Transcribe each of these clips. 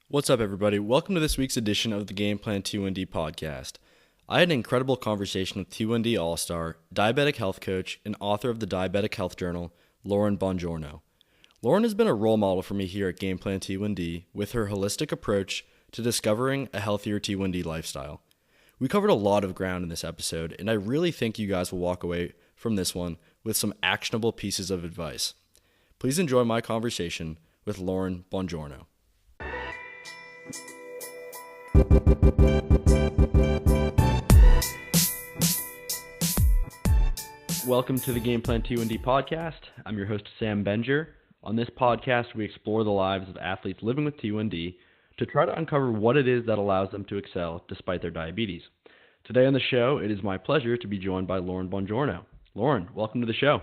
What's up, everybody? Welcome to this week's edition of the Game Plan T1D Podcast. I had an incredible conversation with T1D All-Star, Diabetic Health Coach, and author of the Diabetic Health Journal, Lauren Bongiorno. Lauren has been a role model for me here at Game Plan T1D with her holistic approach to discovering a healthier T1D lifestyle. We covered a lot of ground in this episode, and I really think you guys will walk away from this one with some actionable pieces of advice. Please enjoy my conversation with Lauren Bongiorno. Welcome to the Game Plan T1D Podcast. I'm your host, Sam Benger. On this podcast, we explore the lives of athletes living with T1D to try to uncover what it is that allows them to excel despite their diabetes. Today on the show, it is my pleasure to be joined by Lauren Bongiorno. Lauren, welcome to the show.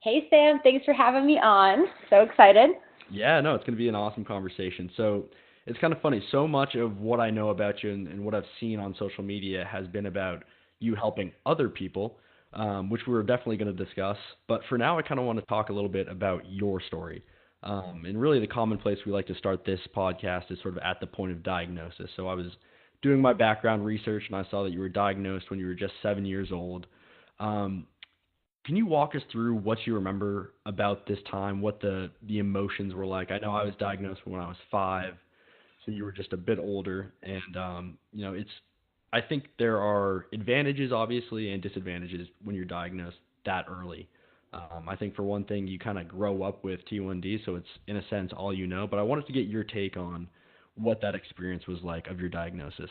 Hey, Sam. Thanks for having me on. So excited. Yeah, no, it's going to be an awesome conversation. So it's kind of funny. So much of what I know about you and what I've seen on social media has been about you helping other people, which we're definitely going to discuss. But for now, I kind of want to talk a little bit about your story. And really the common place we like to start this podcast is sort of at the point of diagnosis. So I was doing my background research and I saw that you were diagnosed when you were just 7 years old. Can you walk us through what you remember about this time, what the emotions were like? I know I was diagnosed when I was 5, so you were just a bit older. And, I think there are advantages, obviously, and disadvantages when you're diagnosed that early. I think for one thing, you kind of grow up with T1D, so it's, in a sense, all you know. But I wanted to get your take on what that experience was like of your diagnosis.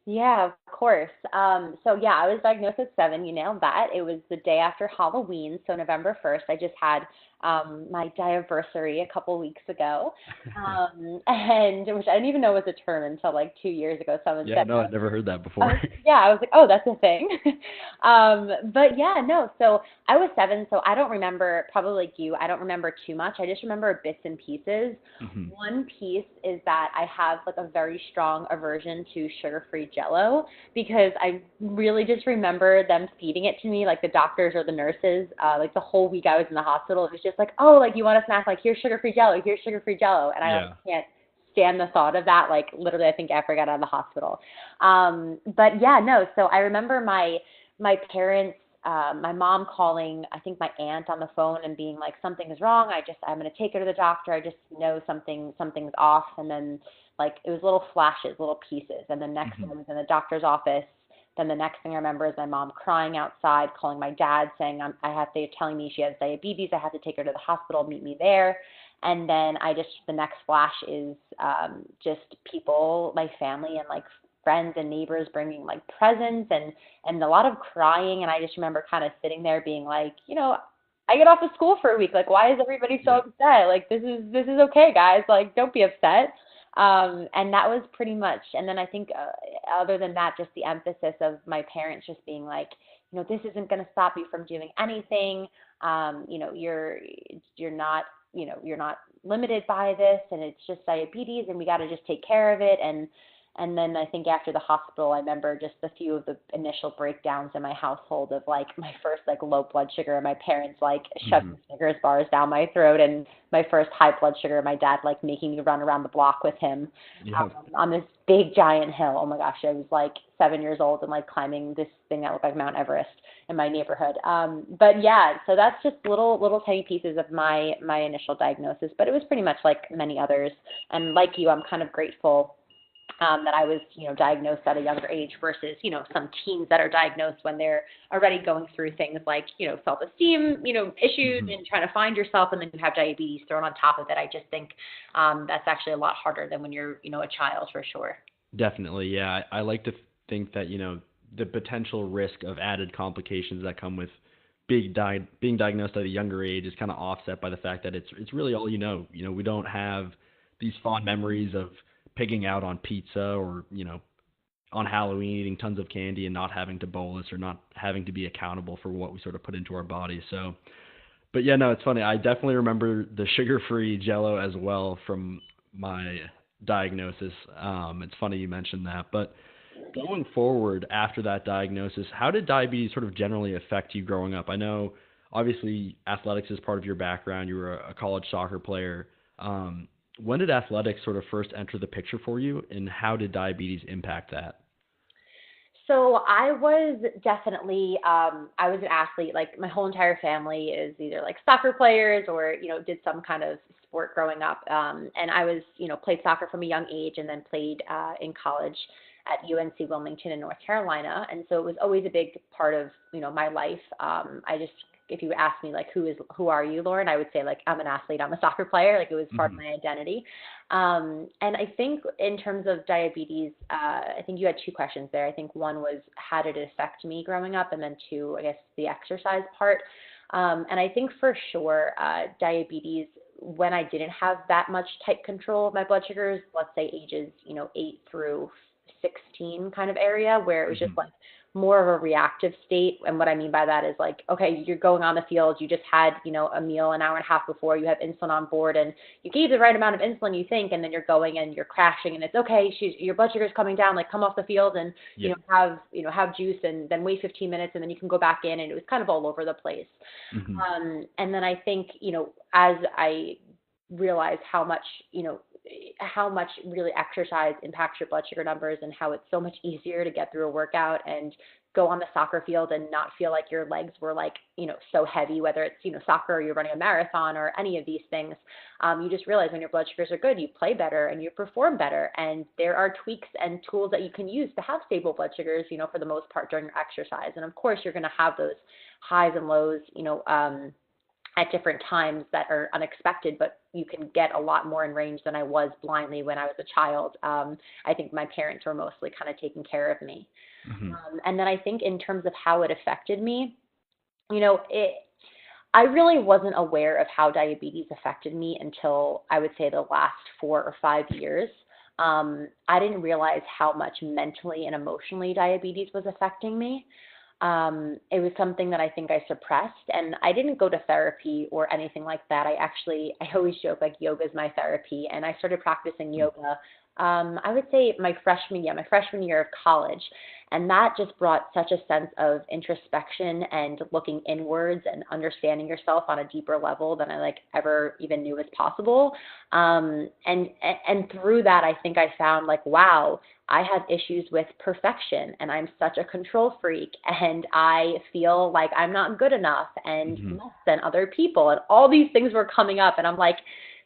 Yeah, of course. I was diagnosed at 7. You nailed that. It was the day after Halloween, so November 1st. I just had my diaversary a couple weeks ago, and which I didn't even know was a term until like 2 years ago. Someone said, I'd never heard that before. I was like, oh, that's a thing. So I was 7, so I don't remember, probably like you, I don't remember too much. I just remember bits and pieces. Mm-hmm. One piece is that I have like a very strong aversion to sugar-free Jell-O because I really just remember them feeding it to me, like the doctors or the nurses, like the whole week I was in the hospital. It was just like, oh, like you want a snack? Like here's sugar-free Jell-O, here's sugar-free Jell-O. And I can't stand the thought of that, like literally I think after I got out of the hospital. So I remember my parents, my mom calling, I think my aunt on the phone and being like, something is wrong. I'm going to take her to the doctor. I just know something's off. And then like it was little flashes, little pieces. And the next one was in the doctor's office. Then the next thing I remember is my mom crying outside, calling my dad saying, they're telling me she has diabetes. I have to take her to the hospital, meet me there. And then the next flash is just people, my family and like friends and neighbors bringing like presents and a lot of crying. And I just remember kind of sitting there being like, I get off of school for a week. Like, why is everybody so upset? Like, this is okay, guys. Like, don't be upset. And that was pretty much, and then I think other than that, just the emphasis of my parents just being like, this isn't going to stop you from doing anything. You're not limited by this, and it's just diabetes, and we got to just take care of it. And then I think after the hospital, I remember just a few of the initial breakdowns in my household of like my first like low blood sugar, and my parents like shoving Snickers bars down my throat, and my first high blood sugar, my dad like making me run around the block with him on this big giant hill. Oh my gosh, I was like 7 years old and like climbing this thing that looked like Mount Everest in my neighborhood. So that's just little tiny pieces of my initial diagnosis, but it was pretty much like many others. And like you, I'm kind of grateful that I was, diagnosed at a younger age versus, some teens that are diagnosed when they're already going through things like, self-esteem, issues and trying to find yourself, and then you have diabetes thrown on top of it. I just think that's actually a lot harder than when you're, a child for sure. Definitely, yeah. I like to think that, the potential risk of added complications that come with being diagnosed at a younger age is kind of offset by the fact that it's really all you know. We don't have these fond memories of pigging out on pizza or, on Halloween eating tons of candy and not having to bolus or not having to be accountable for what we sort of put into our bodies. So, but yeah, no, it's funny. I definitely remember the sugar-free Jell-O as well from my diagnosis. It's funny you mentioned that. But going forward after that diagnosis, how did diabetes sort of generally affect you growing up? I know, obviously, athletics is part of your background. You were a college soccer player. when did athletics sort of first enter the picture for you, and how did diabetes impact that? So I was definitely, I was an athlete. Like my whole entire family is either like soccer players or, did some kind of sport growing up. And I was, played soccer from a young age and then played in college at UNC Wilmington in North Carolina. And so it was always a big part of, my life. If you ask me like, who are you, Lauren? I would say like, I'm an athlete, I'm a soccer player. Like it was part of my identity. And I think in terms of diabetes, I think you had two questions there. I think one was how did it affect me growing up? And then two, I guess the exercise part. And I think for sure, diabetes, when I didn't have that much tight control of my blood sugars, let's say ages, 8 through 16 kind of area, where it was just like more of a reactive state. And what I mean by that is like, okay, you're going on the field, you just had, a meal an hour and a half before, you have insulin on board and you gave the right amount of insulin, you think, and then you're going and you're crashing and it's okay, your blood sugar's coming down, like come off the field and, have juice and then wait 15 minutes and then you can go back in, and it was kind of all over the place. And then I think, as I realized how much really exercise impacts your blood sugar numbers and how it's so much easier to get through a workout and go on the soccer field and not feel like your legs were like, so heavy, whether it's, soccer or you're running a marathon or any of these things. You just realize when your blood sugars are good, you play better and you perform better. And there are tweaks and tools that you can use to have stable blood sugars, for the most part during your exercise. And of course, you're going to have those highs and lows, at different times that are unexpected, but you can get a lot more in range than I was blindly when I was a child. I think my parents were mostly kind of taking care of me. And then I think in terms of how it affected me, I really wasn't aware of how diabetes affected me until I would say the last 4 or 5 years. I didn't realize how much mentally and emotionally diabetes was affecting me. It was something that I think I suppressed, and I didn't go to therapy or anything like that. I always joke like yoga is my therapy, and I started practicing yoga, I would say my freshman year of college. And that just brought such a sense of introspection and looking inwards and understanding yourself on a deeper level than I ever even knew was possible. And through that, I think I found wow, I have issues with perfection and I'm such a control freak and I feel like I'm not good enough and less than other people. And all these things were coming up and I'm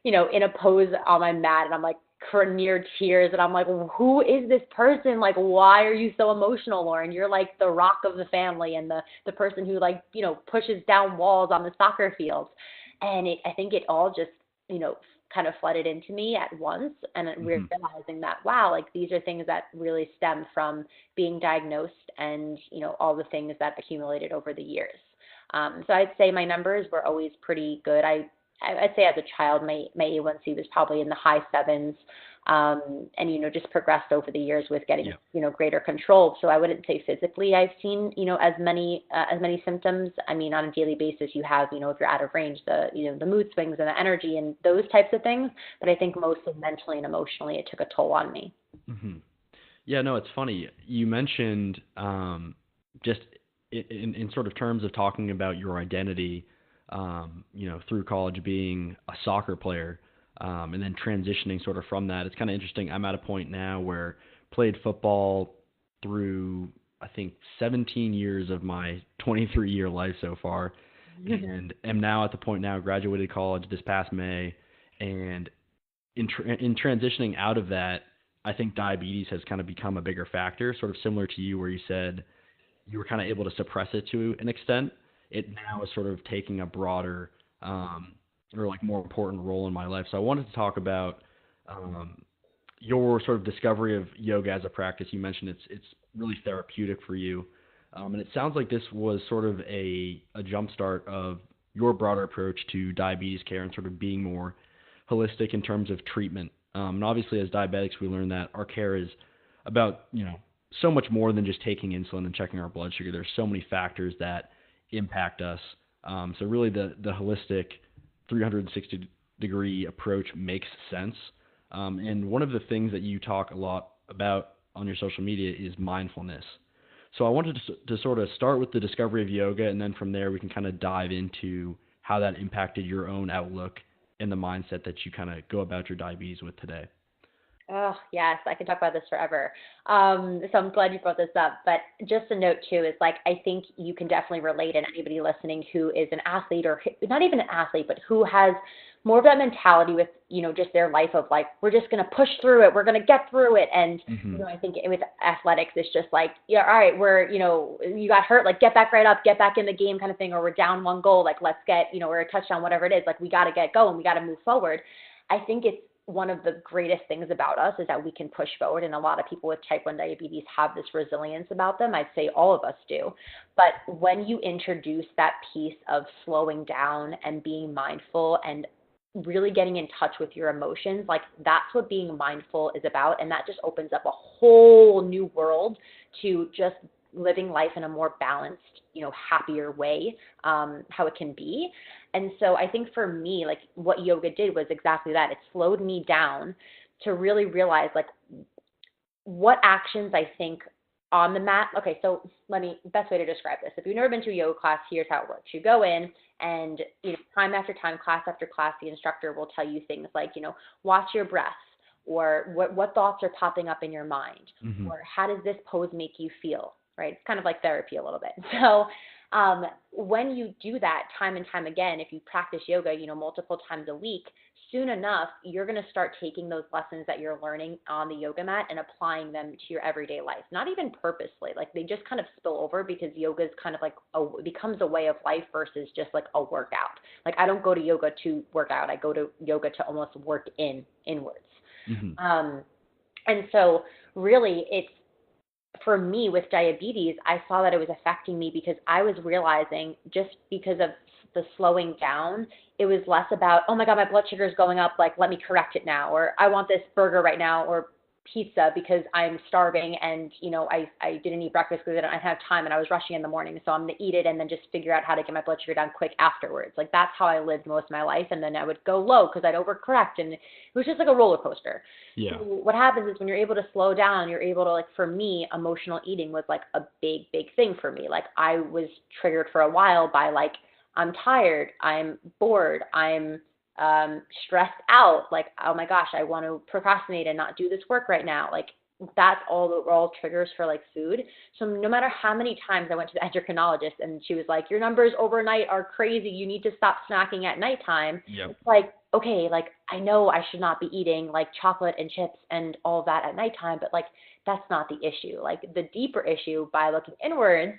in a pose on my mat and I'm near tears and I'm like, who is this person? Why are you so emotional, Lauren? You're like the rock of the family and the person who pushes down walls on the soccer field. And I think it all just, kind of flooded into me at once. And we're realizing that, wow, these are things that really stem from being diagnosed and, all the things that accumulated over the years. So I'd say my numbers were always pretty good. I'd say as a child, my A1C was probably in the high 7s, and, just progressed over the years with getting, greater control. So I wouldn't say physically I've seen, as many symptoms. I mean, on a daily basis, you have, if you're out of range, the mood swings and the energy and those types of things. But I think mostly mentally and emotionally, it took a toll on me. Yeah, no, it's funny. You mentioned just in sort of terms of talking about your identity, through college being a soccer player, and then transitioning sort of from that. It's kind of interesting. I'm at a point now where played football through, I think, 17 years of my 23-year life so far, and am now at the point now, graduated college this past May, and in transitioning out of that, I think diabetes has kind of become a bigger factor, sort of similar to you where you said you were kind of able to suppress it to an extent. It now is sort of taking a broader or more important role in my life. So I wanted to talk about your sort of discovery of yoga as a practice. You mentioned it's really therapeutic for you. And it sounds like this was sort of a jumpstart of your broader approach to diabetes care and sort of being more holistic in terms of treatment. And obviously as diabetics, we learn that our care is about, so much more than just taking insulin and checking our blood sugar. There's so many factors that impact us. So really the holistic 360-degree approach makes sense. And one of the things that you talk a lot about on your social media is mindfulness. So I wanted to sort of start with the discovery of yoga, and then from there we can kind of dive into how that impacted your own outlook in the mindset that you kind of go about your diabetes with today? Oh, yes, I could talk about this forever. So I'm glad you brought this up. But just a note too is like, I think you can definitely relate, and anybody listening who is an athlete or not even an athlete, but who has more of that mentality with, just their life of like, we're just going to push through it. We're going to get through it. And, I think with athletics, it's just like, yeah, all right, you got hurt, like get back right up, get back in the game kind of thing, or we're down one goal, like let's get, or a touchdown, whatever it is, like we got to get going. We got to move forward. I think it's one of the greatest things about us is that we can push forward. And a lot of people with type 1 diabetes have this resilience about them. I'd say all of us do. But when you introduce that piece of slowing down and being mindful and really getting in touch with your emotions, like that's what being mindful is about. And that just opens up a whole new world to just living life in a more balanced, happier way, how it can be. And so I think for me, like what yoga did was exactly that. It slowed me down to really realize like what actions I think on the mat. Okay, so best way to describe this. If you've never been to a yoga class, here's how it works. You go in and, time after time, class after class, the instructor will tell you things like, watch your breath, or what thoughts are popping up in your mind, or how does this pose make you feel, right? It's kind of like therapy a little bit. So when you do that time and time again, if you practice yoga, multiple times a week, soon enough, you're going to start taking those lessons that you're learning on the yoga mat and applying them to your everyday life. Not even purposely, like they just kind of spill over because yoga is kind of like becomes a way of life versus just like a workout. Like I don't go to yoga to work out. I go to yoga to almost work inwards. And so really for me with diabetes, I saw that it was affecting me because I was realizing just because of the slowing down, it was less about, oh my God, my blood sugar is going up, like let me correct it now, or I want this burger right now, or pizza because I'm starving and, I didn't eat breakfast because I didn't have time and I was rushing in the morning. So I'm going to eat it and then just figure out how to get my blood sugar down quick afterwards. Like that's how I lived most of my life. And then I would go low because I'd overcorrect. And it was just like a roller coaster. Yeah. So what happens is when you're able to slow down, you're able to, like, for me, emotional eating was like a big, big thing for me. Like I was triggered for a while by like, I'm tired, I'm bored, I'm stressed out, like, oh my gosh, I want to procrastinate and not do this work right now. Like that's all triggers for like food. So no matter how many times I went to the endocrinologist and she was like, your numbers overnight are crazy, you need to stop snacking at nighttime. Yep. It's like, okay, like I know I should not be eating like chocolate and chips and all that at nighttime, but like that's not the issue. Like the deeper issue by looking inwards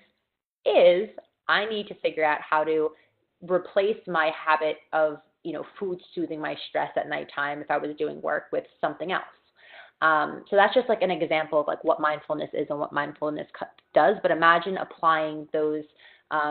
is I need to figure out how to replace my habit of, food soothing my stress at nighttime if I was doing work with something else. So that's just like an example of like what mindfulness is and what mindfulness does. But imagine applying those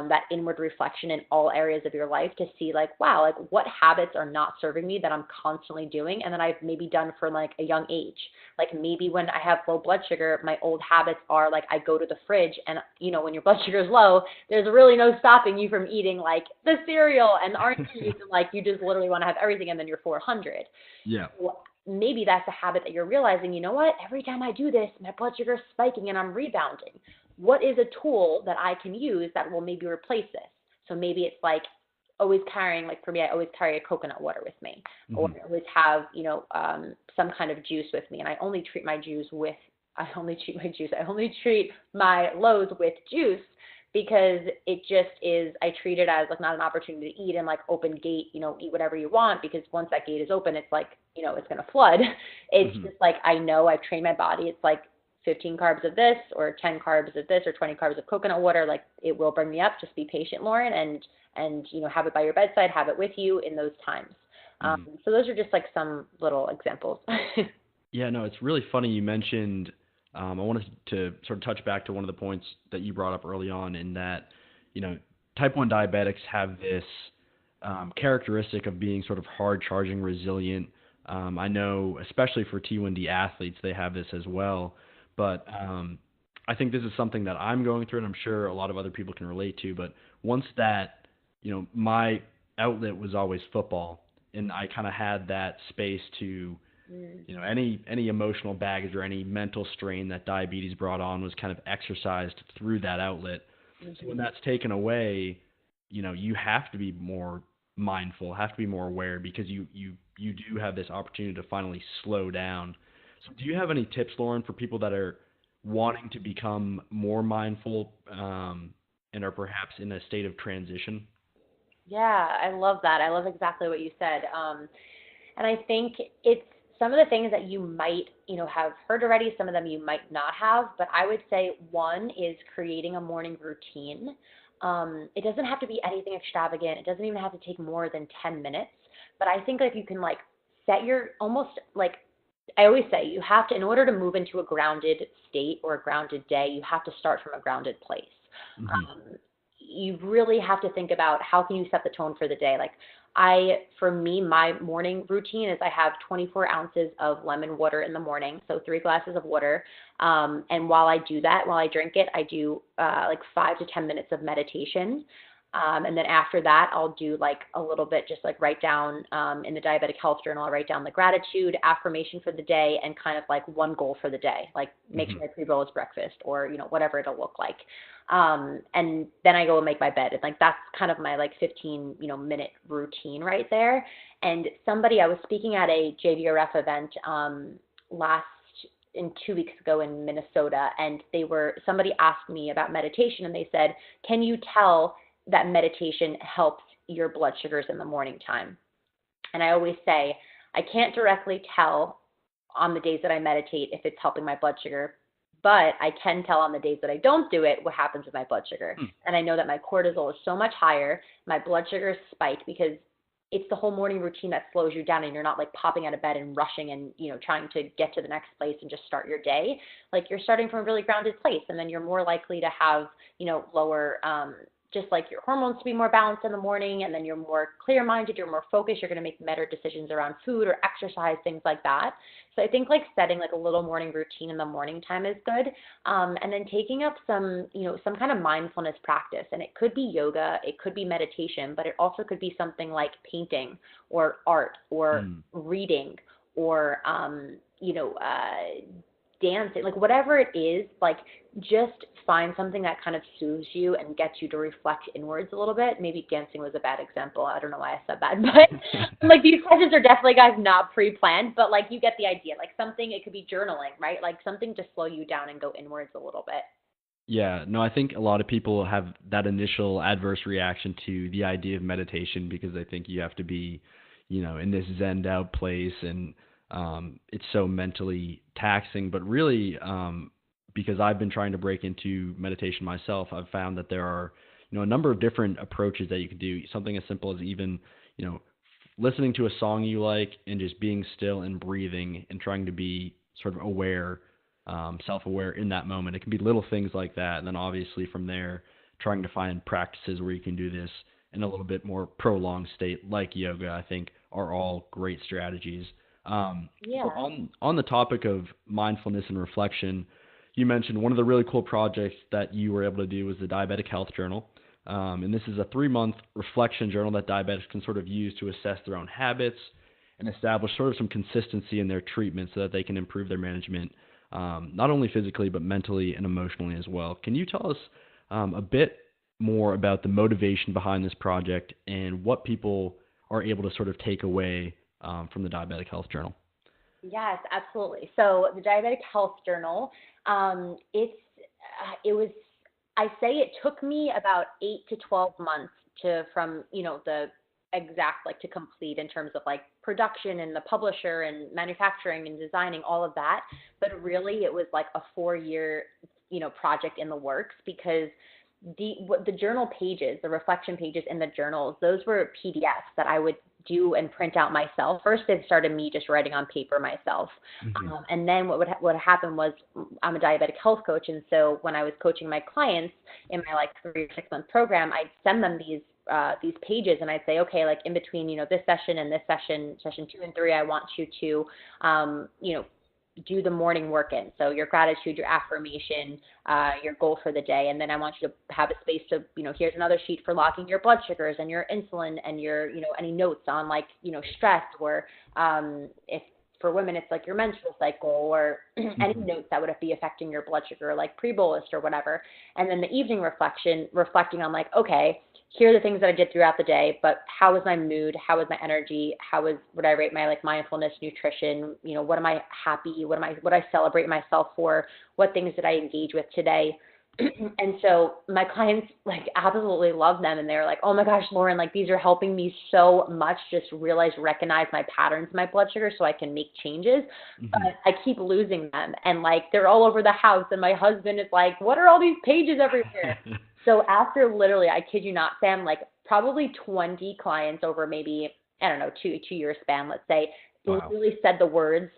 that inward reflection in all areas of your life to see like, wow, like what habits are not serving me that I'm constantly doing and that I've maybe done from like a young age. Like maybe when I have low blood sugar, my old habits are like I go to the fridge and, when your blood sugar is low, there's really no stopping you from eating like the cereal and the orange juice and like you just literally want to have everything and then you're 400. Yeah. So maybe that's a habit that you're realizing, you know what, every time I do this, my blood sugar is spiking and I'm rebounding. What is a tool that I can use that will maybe replace this? So maybe it's like always carrying, like for me, I always carry a coconut water with me, or I always have, some kind of juice with me. And I only treat my lows with juice because it just is, I treat it as like not an opportunity to eat and like open gate, eat whatever you want, because once that gate is open, it's like, it's going to flood. It's just like, I know I've trained my body. It's like 15 carbs of this or 10 carbs of this or 20 carbs of coconut water. Like it will bring me up. Just be patient, Lauren, and have it by your bedside, have it with you in those times. So those are just like some little examples. Yeah, no, it's really funny you mentioned, I wanted to sort of touch back to one of the points that you brought up early on in that, type 1 diabetics have this characteristic of being sort of hard charging, resilient. I know, especially for T1D athletes, they have this as well. But I think this is something that I'm going through, and I'm sure a lot of other people can relate to. But once that, my outlet was always football, and I kind of had that space to, any emotional baggage or any mental strain that diabetes brought on was kind of exercised through that outlet. So when that's taken away, you have to be more mindful, have to be more aware because you do have this opportunity to finally slow down. So do you have any tips, Lauren, for people that are wanting to become more mindful and are perhaps in a state of transition? Yeah, I love that. I love exactly what you said. And I think it's some of the things that you might, have heard already, some of them you might not have, but I would say one is creating a morning routine. It doesn't have to be anything extravagant. It doesn't even have to take more than 10 minutes, but I think if you can like set your almost like, I always say you have to, in order to move into a grounded state or a grounded day, you have to start from a grounded place. Hmm. Um, you really have to think about how can you set the tone for the day. Like for me, my morning routine is I have 24 ounces of lemon water in the morning, so 3 glasses of water. And while I do that, while I drink it, I do like 5 to 10 minutes of meditation. And then after that, I'll do like a little bit, just like write down in the Diabetic Health Journal, I'll write down the gratitude, affirmation for the day, and kind of like one goal for the day, like make sure Hmm. my pre-roll is breakfast or, whatever it'll look like. And then I go and make my bed. And like, that's kind of my like 15, minute routine right there. And I was speaking at a JVRF event last in 2 weeks ago in Minnesota, and somebody asked me about meditation, and they said, can you tell that meditation helps your blood sugars in the morning time? And I always say, I can't directly tell on the days that I meditate if it's helping my blood sugar, but I can tell on the days that I don't do it what happens with my blood sugar. And I know that my cortisol is so much higher, my blood sugar is spiked because it's the whole morning routine that slows you down, and you're not like popping out of bed and rushing and, trying to get to the next place and just start your day. Like you're starting from a really grounded place, and then you're more likely to have, lower, just like your hormones to be more balanced in the morning, and then you're more clear-minded, you're more focused, you're going to make better decisions around food or exercise, things like that. So I think like setting like a little morning routine in the morning time is good. And then taking up some kind of mindfulness practice, and it could be yoga, it could be meditation, but it also could be something like painting or art or Mm. reading or, dancing, like whatever it is, like just find something that kind of soothes you and gets you to reflect inwards a little bit. Maybe dancing was a bad example. I don't know why I said that, but like these questions are definitely, guys, not pre-planned, but like you get the idea. Like something, it could be journaling, right? Like something to slow you down and go inwards a little bit. Yeah, no, I think a lot of people have that initial adverse reaction to the idea of meditation because they think you have to be, in this zened out place and it's so mentally taxing. But really, because I've been trying to break into meditation myself, I've found that there are, a number of different approaches that you can do. Something as simple as even, listening to a song you like and just being still and breathing and trying to be sort of aware, self-aware in that moment. It can be little things like that. And then obviously from there, trying to find practices where you can do this in a little bit more prolonged state like yoga, I think are all great strategies. So Yeah. on the topic of mindfulness and reflection, you mentioned one of the really cool projects that you were able to do was the Diabetic Health Journal. And this is a 3-month reflection journal that diabetics can sort of use to assess their own habits and establish sort of some consistency in their treatment so that they can improve their management, not only physically, but mentally and emotionally as well. Can you tell us a bit more about the motivation behind this project and what people are able to sort of take away from the Diabetic Health Journal? Yes, absolutely. So the Diabetic Health Journal, it was, I say it took me about 8 to 12 months from, the exact, like to complete in terms of like production and the publisher and manufacturing and designing all of that. But really it was like a 4-year, project in the works because the journal pages, the reflection pages in the journals, those were PDFs that I would do and print out myself. First, it started me just writing on paper myself. Mm-hmm. And then what happened was I'm a diabetic health coach. And so when I was coaching my clients in my like 3 or 6 month program, I'd send them these pages and I'd say, okay, like in between, this session and this session 2 and 3, I want you to, do the morning work-in. So your gratitude, your affirmation, your goal for the day. And then I want you to have a space to, here's another sheet for logging your blood sugars and your insulin and your, any notes on like, stress or if for women, it's like your menstrual cycle or any notes that would be affecting your blood sugar, like pre-bolus or whatever. And then the evening reflecting on like, okay, here are the things that I did throughout the day, but how was my mood? How was my energy? Would I rate my like mindfulness, nutrition? What am I happy? What I celebrate myself for? What things did I engage with today? And so my clients like absolutely love them. And they're like, oh my gosh, Lauren, like these are helping me so much. Just recognize my patterns, my blood sugar so I can make changes. But I keep losing them. And like, they're all over the house. And my husband is like, what are all these pages everywhere? So after literally, I kid you not, Sam, like probably 20 clients over maybe, I don't know, two-year span, let's say, Wow. Literally said the words,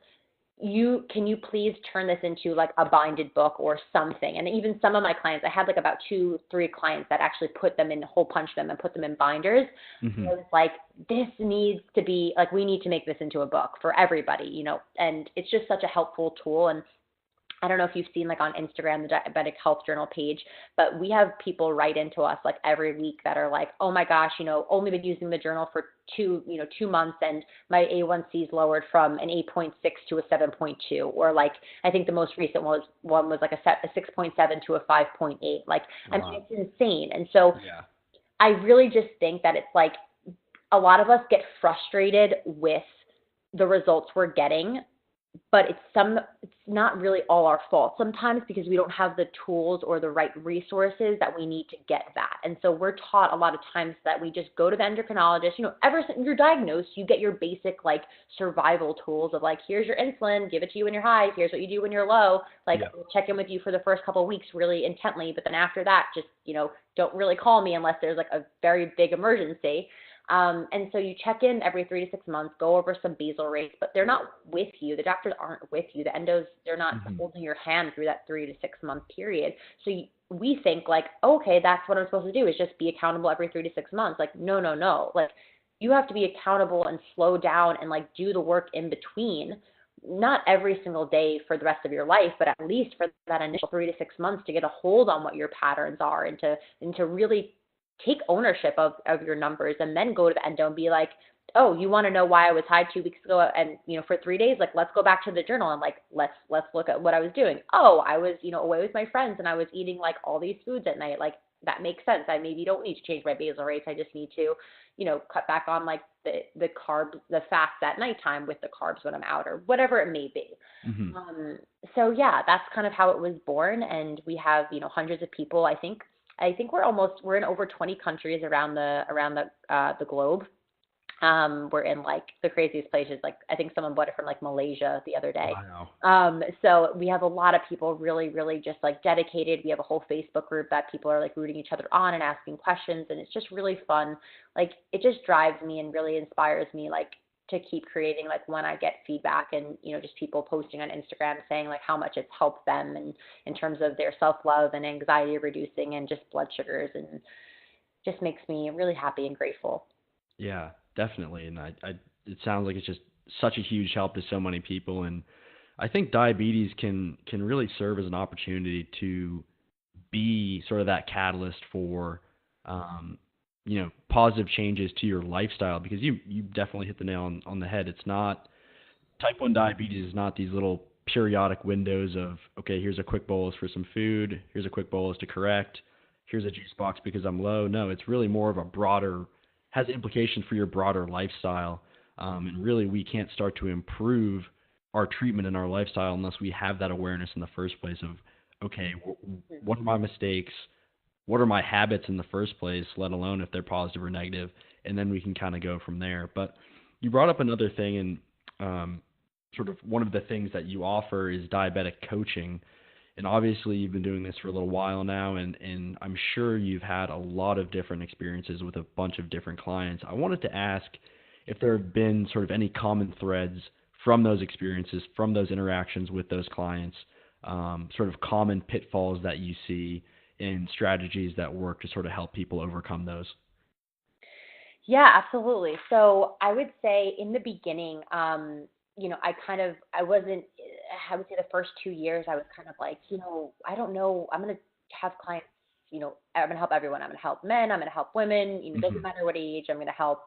can you please turn this into like a binded book or something? And even some of my clients, I had like about 2-3 clients that actually put them in, hole punch them and put them in binders. So it's like, this needs to be like, we need to make this into a book for everybody, and it's just such a helpful tool. And I don't know if you've seen like on Instagram, the Diabetic Health Journal page, but we have people write into us like every week that are like, oh my gosh, only been using the journal for 2 months and my A1C is lowered from an 8.6 to a 7.2. Or like, I think the most recent one was like a 6.7 to a 5.8. Like, I mean, it's insane. And so I really just think that it's like a lot of us get frustrated with the results we're getting, but it's not really all our fault sometimes because we don't have the tools or the right resources that we need to get that. And so we're taught a lot of times that we just go to the endocrinologist, ever since you're diagnosed, you get your basic like survival tools of like, here's your insulin, give it to you when you're high. Here's what you do when you're low. Like we'll check in with you for the first couple of weeks really intently. But then after that, just, don't really call me unless there's like a very big emergency. And so you check in every 3 to 6 months, go over some basal rates, but they're not with you. The doctors aren't with you. The endos, they're not holding your hand through that 3 to 6 month period. So we think like, okay, that's what I'm supposed to do is just be accountable every 3 to 6 months. Like, no. Like you have to be accountable and slow down and like do the work in between, not every single day for the rest of your life, but at least for that initial 3 to 6 months to get a hold on what your patterns are and to really take ownership of your numbers, and then go to the endo and be like, oh, you want to know why I was high 2 weeks ago and, for 3 days, like, let's go back to the journal and like, let's look at what I was doing. Oh, I was, away with my friends and I was eating like all these foods at night. Like that makes sense. I maybe don't need to change my basal rates. I just need to, cut back on like the carbs, the fast at nighttime with the carbs when I'm out or whatever it may be. So yeah, that's kind of how it was born. And we have, hundreds of people, I think we're in over 20 countries around the globe. We're in like the craziest places. Like I think someone bought it from like Malaysia the other day. Wow. So we have a lot of people really, really just like dedicated. We have a whole Facebook group that people are like rooting each other on and asking questions. And it's just really fun. Like it just drives me and really inspires me like to keep creating, like when I get feedback and, just people posting on Instagram saying like how much it's helped them and in terms of their self-love and anxiety reducing and just blood sugars, and just makes me really happy and grateful. Yeah, definitely. And it sounds like it's just such a huge help to so many people. And I think diabetes can really serve as an opportunity to be sort of that catalyst for, positive changes to your lifestyle, because you definitely hit the nail on the head. It's not, type 1 diabetes is not these little periodic windows of, okay, here's a quick bolus for some food, here's a quick bolus to correct, here's a juice box because I'm low. No, it's really more of a broader, has implications for your broader lifestyle. And really we can't start to improve our treatment and our lifestyle unless we have that awareness in the first place of, okay, what are my mistakes? What are my habits in the first place, let alone if they're positive or negative, and then we can kind of go from there. But you brought up another thing, and sort of one of the things that you offer is diabetic coaching. And obviously you've been doing this for a little while now, and I'm sure you've had a lot of different experiences with a bunch of different clients. I wanted to ask if there have been sort of any common threads from those experiences, from those interactions with those clients, sort of common pitfalls that you see and strategies that work to sort of help people overcome those. Yeah, absolutely. So I would say in the beginning, I would say the first 2 years, I was kind of like, I don't know, I'm going to have clients, I'm going to help everyone. I'm going to help men. I'm going to help women, it doesn't matter what age. I'm going to help,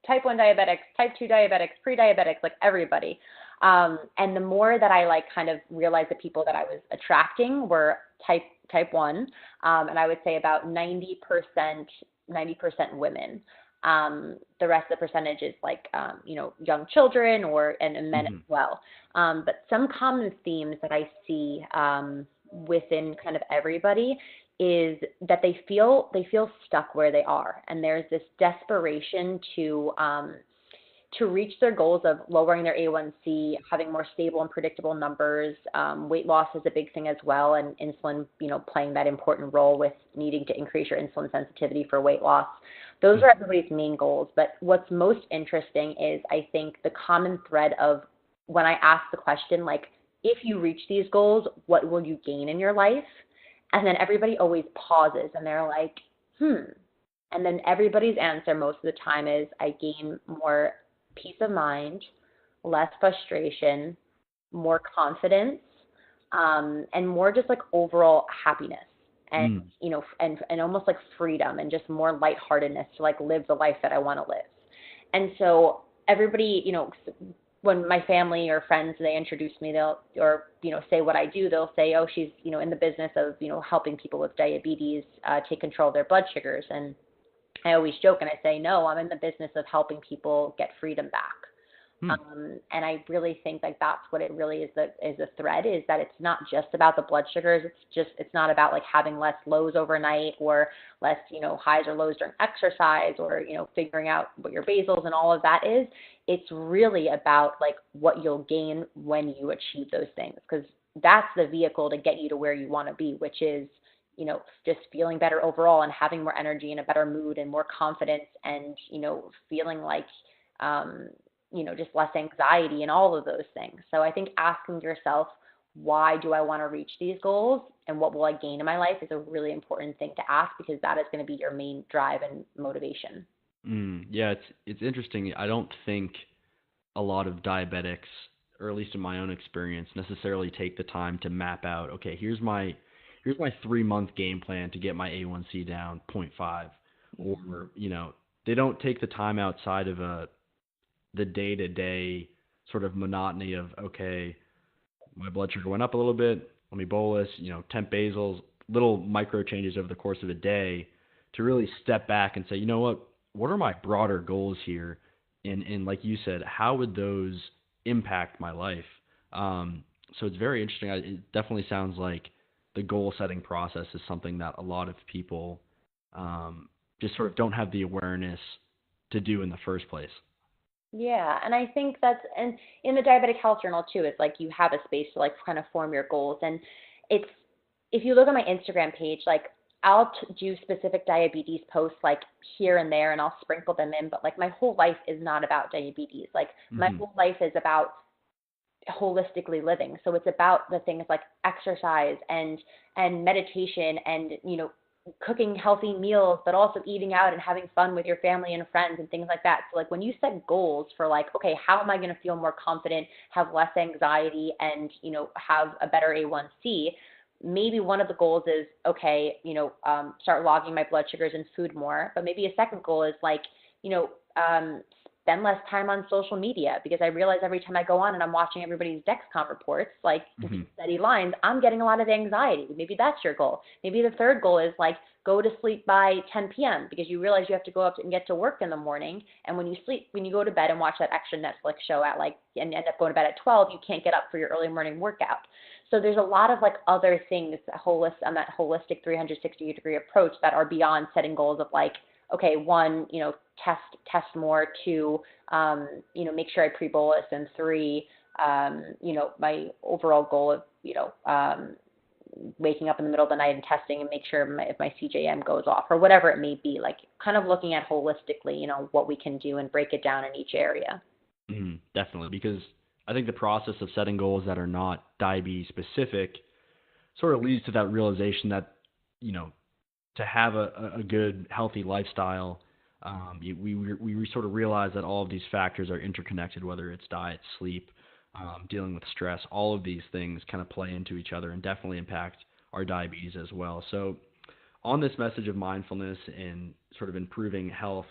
type 1 diabetics, type 2 diabetics, pre-diabetics, like everybody. And the more that I like kind of realized the people that I was attracting were type 1, and I would say about 90% women. The rest of the percentage is like, young children and men as well. But some common themes that I see within kind of everybody is that they feel stuck where they are, and there's this desperation to reach their goals of lowering their A1C, having more stable and predictable numbers. Weight loss is a big thing as well, and insulin, playing that important role with needing to increase your insulin sensitivity for weight loss. Those are everybody's main goals. But what's most interesting is, I think, the common thread of when I ask the question, like, if you reach these goals, what will you gain in your life? And then everybody always pauses and they're like, And then everybody's answer most of the time is, I gain more peace of mind, less frustration, more confidence, and more just like overall happiness and, and almost like freedom and just more lightheartedness to like live the life that I want to live. And so everybody, when my family or friends, they introduce me, say what I do, they'll say, oh, she's, in the business of, helping people with diabetes take control of their blood sugars. And I always joke and I say, no, I'm in the business of helping people get freedom back. And I really think like that's what it really is, is a thread, is that it's not just about the blood sugars. It's not about like having less lows overnight or less, highs or lows during exercise or, figuring out what your basals and all of that is. It's really about like what you'll gain when you achieve those things, because that's the vehicle to get you to where you want to be, which is, just feeling better overall and having more energy and a better mood and more confidence and, feeling like, just less anxiety and all of those things. So I think asking yourself, why do I want to reach these goals and what will I gain in my life, is a really important thing to ask, because that is going to be your main drive and motivation. Yeah, it's interesting. I don't think a lot of diabetics, or at least in my own experience, necessarily take the time to map out, okay, here's my 3-month game plan to get my A1C down 0.5, or, they don't take the time outside of the day-to-day sort of monotony of, okay, my blood sugar went up a little bit, let me bolus, temp basals, little micro changes over the course of a day, to really step back and say, what are my broader goals here? And like you said, how would those impact my life? So it's very interesting. It definitely sounds like the goal setting process is something that a lot of people just sort of don't have the awareness to do in the first place. Yeah, and I think and in the Diabetic Health Journal too, it's like you have a space to like kind of form your goals. And if you look at my Instagram page, like I'll do specific diabetes posts like here and there, and I'll sprinkle them in, but like my whole life is not about diabetes. Like my whole life is about holistically living. So it's about the things like exercise and meditation and, cooking healthy meals, but also eating out and having fun with your family and friends and things like that. So like when you set goals for like, okay, how am I going to feel more confident, have less anxiety, and, have a better A1C, maybe one of the goals is, okay, start logging my blood sugars and food more. But maybe a second goal is like, spend less time on social media, because I realize every time I go on and I'm watching everybody's Dexcom reports, like steady lines, I'm getting a lot of anxiety. Maybe that's your goal. Maybe the third goal is like, go to sleep by 10 p.m. because you realize you have to go up and get to work in the morning. And when you go to bed and watch that extra Netflix show and end up going to bed at 12, you can't get up for your early morning workout. So there's a lot of like other things on that holistic 360-degree approach that are beyond setting goals of like, okay, one, test more, two, make sure I pre-bolus, and three, my overall goal of, waking up in the middle of the night and testing and make sure if my CJM goes off or whatever it may be, like kind of looking at holistically, what we can do and break it down in each area. Definitely, because I think the process of setting goals that are not diabetes specific sort of leads to that realization that, to have a good, healthy lifestyle, we sort of realize that all of these factors are interconnected, whether it's diet, sleep, dealing with stress. All of these things kind of play into each other and definitely impact our diabetes as well. So on this message of mindfulness and sort of improving health,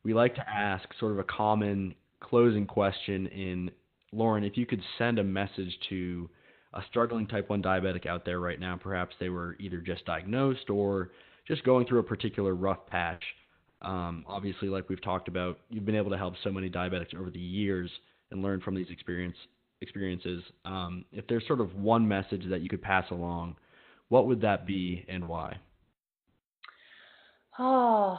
we like to ask sort of a common closing question in Lauren, if you could send a message to a struggling type 1 diabetic out there right now, perhaps they were either just diagnosed or just going through a particular rough patch. Obviously, like we've talked about, you've been able to help so many diabetics over the years and learn from these experiences. If there's sort of one message that you could pass along, what would that be and why? Oh,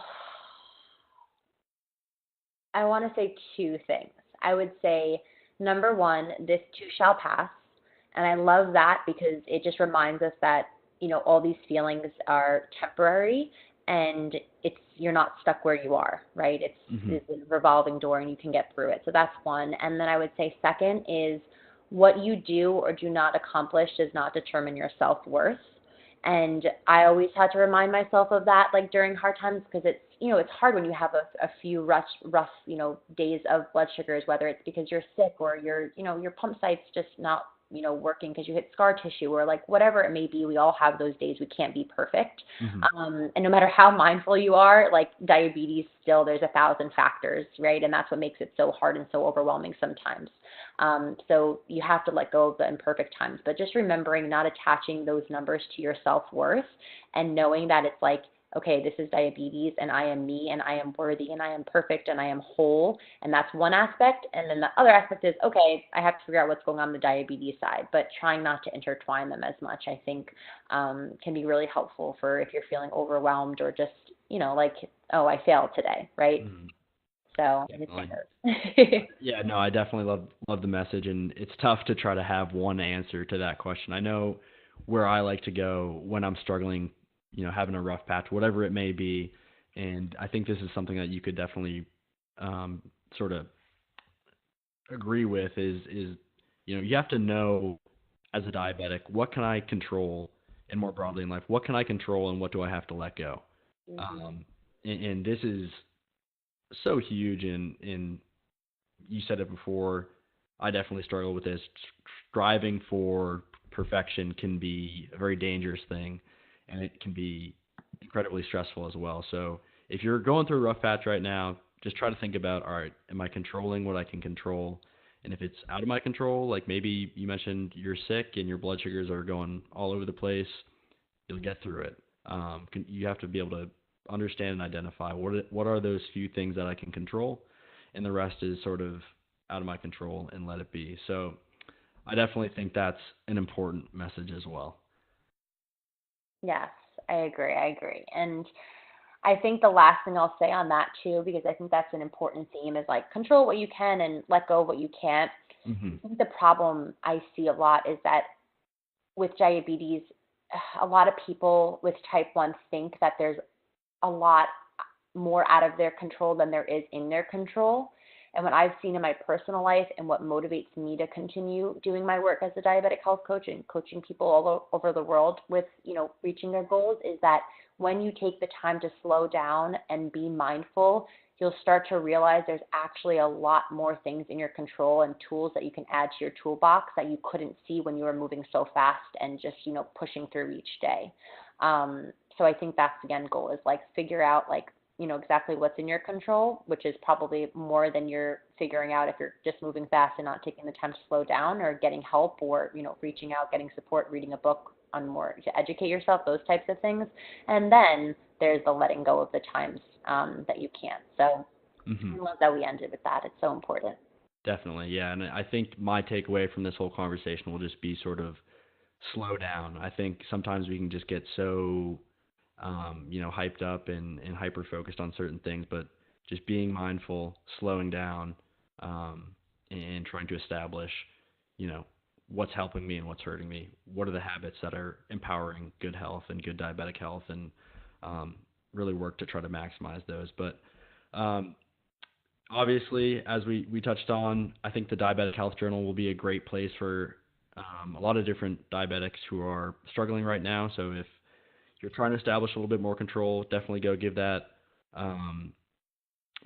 I want to say two things. I would say, number one, this too shall pass. And I love that because it just reminds us that, all these feelings are temporary and you're not stuck where you are, right? It's a revolving door and you can get through it. So that's one. And then I would say second is what you do or do not accomplish does not determine your self-worth. And I always had to remind myself of that, like during hard times, because it's hard when you have a few rough, days of blood sugars, whether it's because you're sick or your pump site's just not, working because you hit scar tissue or like whatever it may be. We all have those days. We can't be perfect. And no matter how mindful you are, like diabetes still, there's 1,000 factors, right? And that's what makes it so hard and so overwhelming sometimes. So you have to let go of the imperfect times, but just remembering not attaching those numbers to your self-worth and knowing that it's like, okay, this is diabetes and I am me and I am worthy and I am perfect and I am whole. And that's one aspect. And then the other aspect is, okay, I have to figure out what's going on the diabetes side, but trying not to intertwine them as much, I think, can be really helpful for if you're feeling overwhelmed or just, like, oh, I failed today, right? So yeah, no, I definitely love the message, and it's tough to try to have one answer to that question. I know where I like to go when I'm struggling, having a rough patch, whatever it may be, and I think this is something that you could definitely sort of agree with is you have to know as a diabetic, what can I control, and more broadly in life, what can I control and what do I have to let go? And this is so huge, and you said it before, I definitely struggle with this. Striving for perfection can be a very dangerous thing, and it can be incredibly stressful as well. So if you're going through a rough patch right now, just try to think about, all right, am I controlling what I can control? And if it's out of my control, like maybe you mentioned you're sick and your blood sugars are going all over the place, you'll get through it. You have to be able to understand and identify what are those few things that I can control, and the rest is sort of out of my control, and let it be. So I definitely think that's an important message as well. Yes, I agree. And I think the last thing I'll say on that too, because I think that's an important theme, is like control what you can and let go of what you can't. I think the problem I see a lot is that with diabetes, a lot of people with type 1 think that there's a lot more out of their control than there is in their control. And what I've seen in my personal life and what motivates me to continue doing my work as a diabetic health coach and coaching people all over the world with, reaching their goals is that when you take the time to slow down and be mindful, you'll start to realize there's actually a lot more things in your control and tools that you can add to your toolbox that you couldn't see when you were moving so fast and just, pushing through each day. So I think that's, again, goal is like figure out exactly what's in your control, which is probably more than you're figuring out if you're just moving fast and not taking the time to slow down or getting help or, reaching out, getting support, reading a book on more to educate yourself, those types of things. And then there's the letting go of the times that you can't. So I love that we ended with that. It's so important. Definitely, yeah. And I think my takeaway from this whole conversation will just be sort of slow down. I think sometimes we can just get so hyped up and hyper focused on certain things, but just being mindful, slowing down, and trying to establish, what's helping me and what's hurting me. What are the habits that are empowering good health and good diabetic health, and really work to try to maximize those. But obviously, as we touched on, I think the Diabetic Health Journal will be a great place for a lot of different diabetics who are struggling right now. So if you're trying to establish a little bit more control, definitely go give that,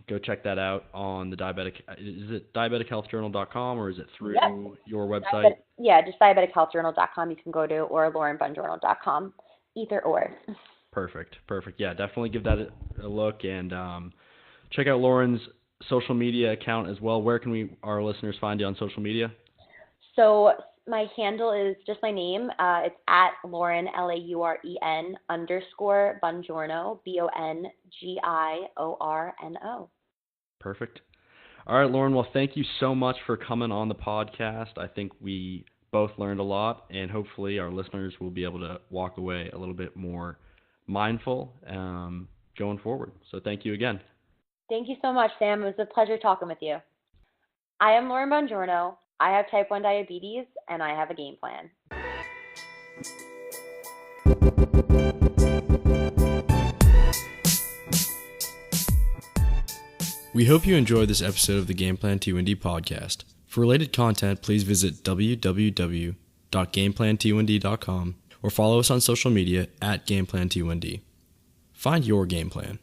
go check that out on the is it diabetichealthjournal.com or is it through your website? Just diabetichealthjournal.com you can go to, or laurenbongiorno.com, either or. Perfect. Yeah, definitely give that a look, and check out Lauren's social media account as well. Where can our listeners find you on social media? So my handle is just my name. It's at Lauren, LAUREN _ Bongiorno, BONGIORNO. Perfect. All right, Lauren. Well, thank you so much for coming on the podcast. I think we both learned a lot, and hopefully our listeners will be able to walk away a little bit more mindful going forward. So thank you again. Thank you so much, Sam. It was a pleasure talking with you. I am Lauren Bongiorno. I have type 1 diabetes, and I have a game plan. We hope you enjoyed this episode of the Game Plan T1D Podcast. For related content, please visit www.gameplant1d.com or follow us on social media at Game Plan T1D. Find your game plan.